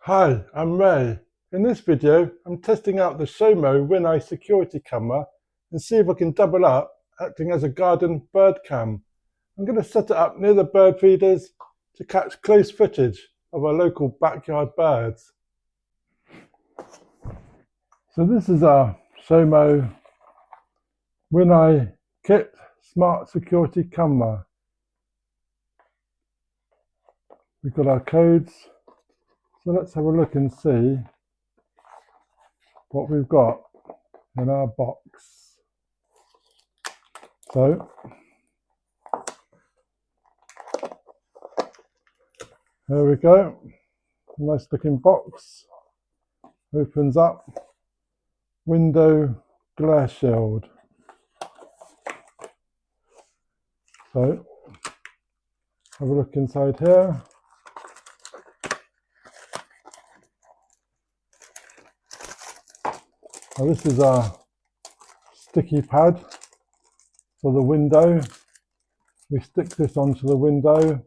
Hi, I'm Ray. In this video, I'm testing out the Shomo Wineye security camera and see if I can double up, acting as a garden bird cam. I'm going to set it up near the bird feeders to catch close footage of our local backyard birds. So this is our Shomo Wineye Kit Smart Security Camera. We've got our codes. So let's have a look and see what we've got in our box. So here we go. Nice looking box. Opens up. Window glare shield. So have a look inside here. Now this is our sticky pad for the window. We stick this onto the window.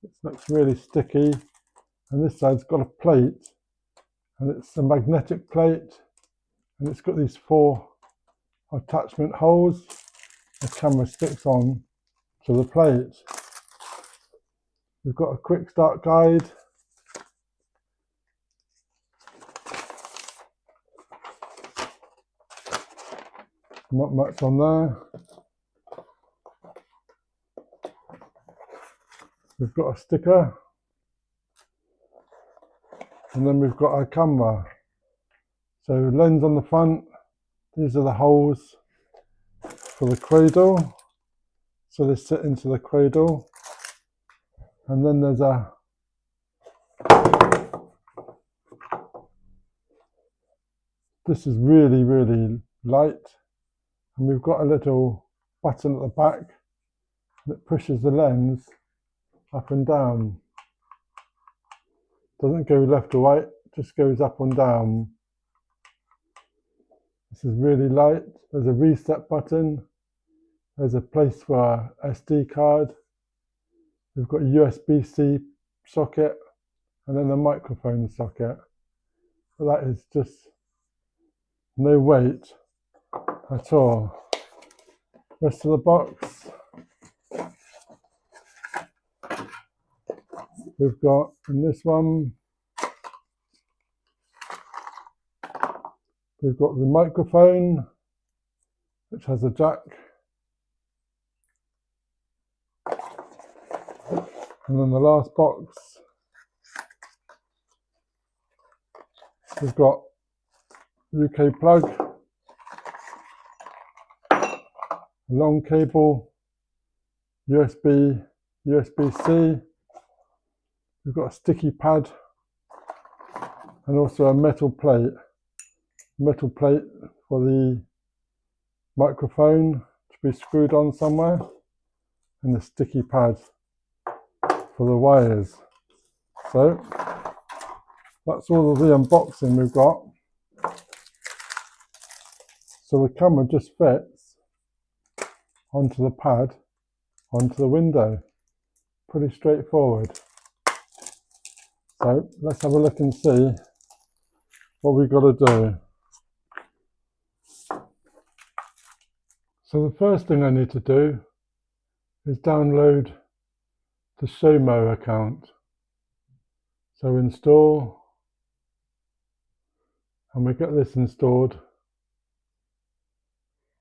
It looks really sticky, and this side's got a plate, and it's a magnetic plate, and it's got these 4 attachment holes. The camera sticks on to the plate. We've got a quick start guide. Not much on there. We've got a sticker, and then we've got our camera. So lens on the front. These are the holes for the cradle. So they sit into the cradle. And then there's a this is really light, and we've got a little button at the back that pushes the lens up and down. Doesn't go left or right, just goes up and down. This is really light. There's a reset button. There's a place for a SD card. We've got a USB-C socket and then a microphone socket. But that is just no weight at all. Rest of the box. We've got in this one, we've got the microphone, which has a jack. And then the last box, we've got UK plug, a long cable, USB, USB-C. We've got a sticky pad and also a metal plate for the microphone to be screwed on somewhere, and the sticky pad for the wires. So that's all of the unboxing we've got. So the camera just fits onto the pad, onto the window. Pretty straightforward. So let's have a look and see what we've got to do. So the first thing I need to do is download the Shomo account. So install, and we get this installed,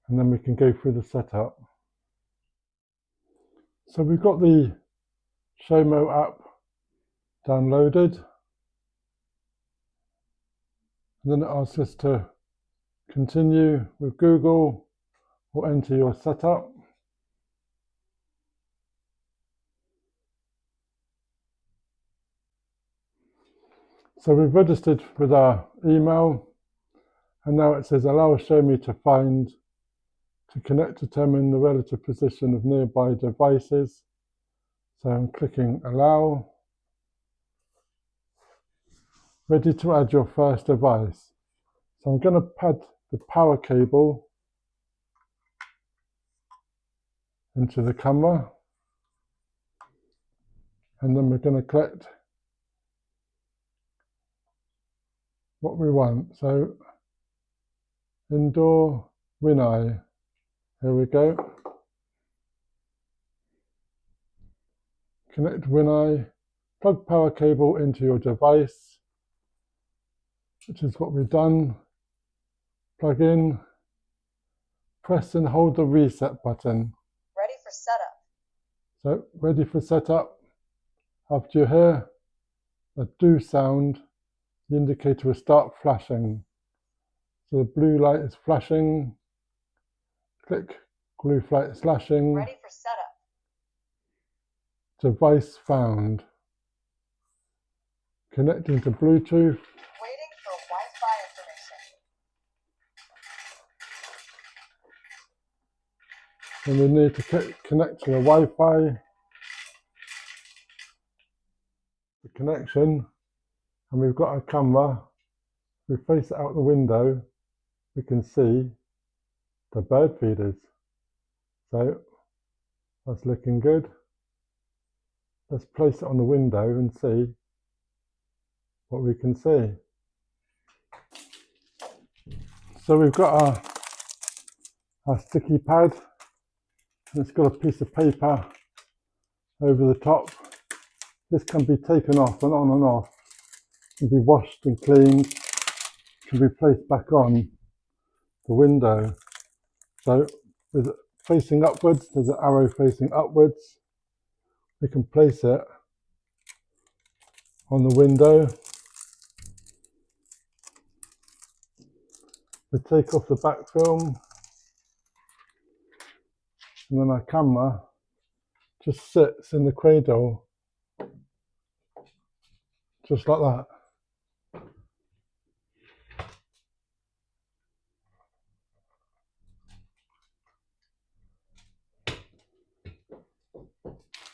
and then we can go through the setup. So we've got the Shomo app downloaded, and then it asks us to continue with Google or enter your setup. So we've registered with our email, and now it says allow Shomo to connect to determine the relative position of nearby devices. So I'm clicking allow. Ready to add your first device. So I'm going to pad the power cable into the camera, and then we're going to collect what we want. So indoor Wineye. Here we go. Connect Wineye. Plug power cable into your device, which is what we've done. Plug in. Press and hold the reset button. Ready for setup. So ready for setup. After you hear the do sound, the indicator will start flashing. So the blue light is flashing. Click, blue light is flashing. Ready for setup. Device found. Connecting to Bluetooth. Waiting for Wi-Fi information. And we need to connect to the Wi-Fi. The connection, and we've got a camera. We face it out the window. We can see the bird feeders. So that's looking good. Let's place it on the window and see what we can see. So we've got our sticky pad, and it's got a piece of paper over the top. This can be taken off and on and off. It can be washed and cleaned. It can be placed back on the window. So with it facing upwards, there's an arrow facing upwards. We can place it on the window. We take off the back film, and then our camera just sits in the cradle, just like that.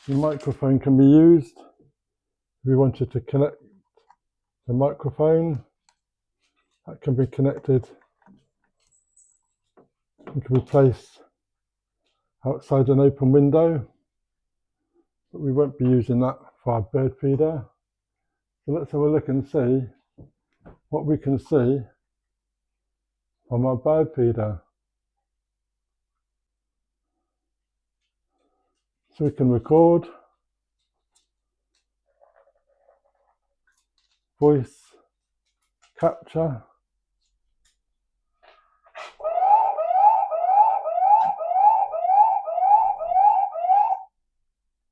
The microphone can be used if we wanted to connect the microphone. That can be connected. It can be placed outside an open window, but we won't be using that for our bird feeder. So let's have a look and see what we can see from our bird feeder. So we can record, voice capture,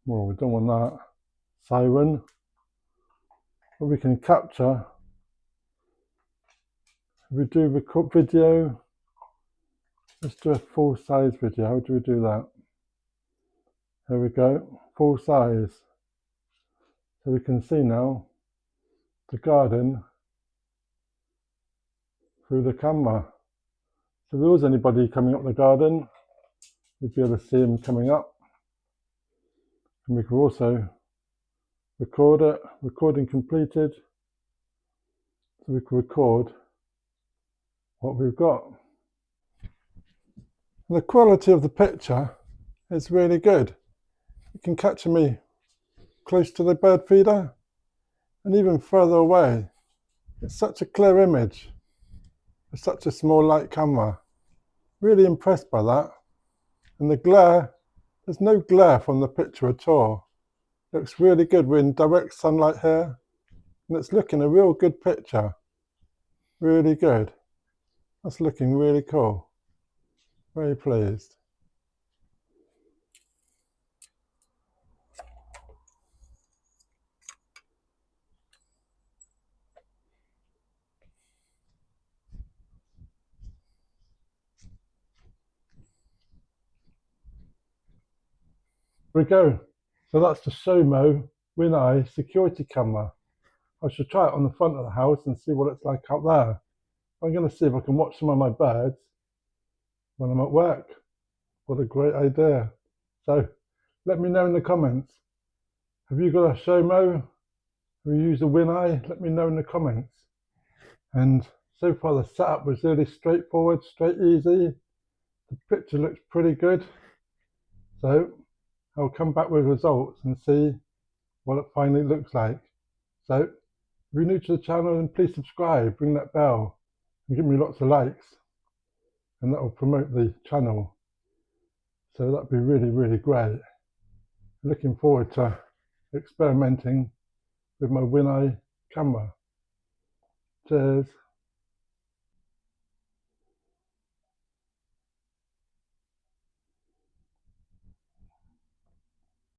well, we don't want that, siren, but we can capture. If we do record video, let's do a full size video. How do we do that? There we go, full size. So we can see now the garden through the camera. So if there was anybody coming up the garden, we'd be able to see them coming up. And we could also record it, recording completed. So we can record what we've got. And the quality of the picture is really good. You can capture me close to the bird feeder and even further away. It's such a clear image with such a small light camera. Really impressed by that. And the glare, there's no glare from the picture at all. Looks really good. We're in direct sunlight here, and it's looking a real good picture. Really good. That's looking really cool. Very pleased. Here we go. So that's the Shomo Wineye security camera. I should try it on the front of the house and see what it's like out there. I'm going to see if I can watch some of my birds when I'm at work. What a great idea. So let me know in the comments. Have you got a Shomo? Have you used a Wineye? Let me know in the comments. And so far the setup was really straightforward, straight easy. The picture looks pretty good. So I'll come back with results and see what it finally looks like. So If you're new to the channel, then please subscribe, ring that bell, and give me lots of likes, and that will promote the channel. So that'd be really, really great. Looking forward to experimenting with my Wineye camera. Cheers.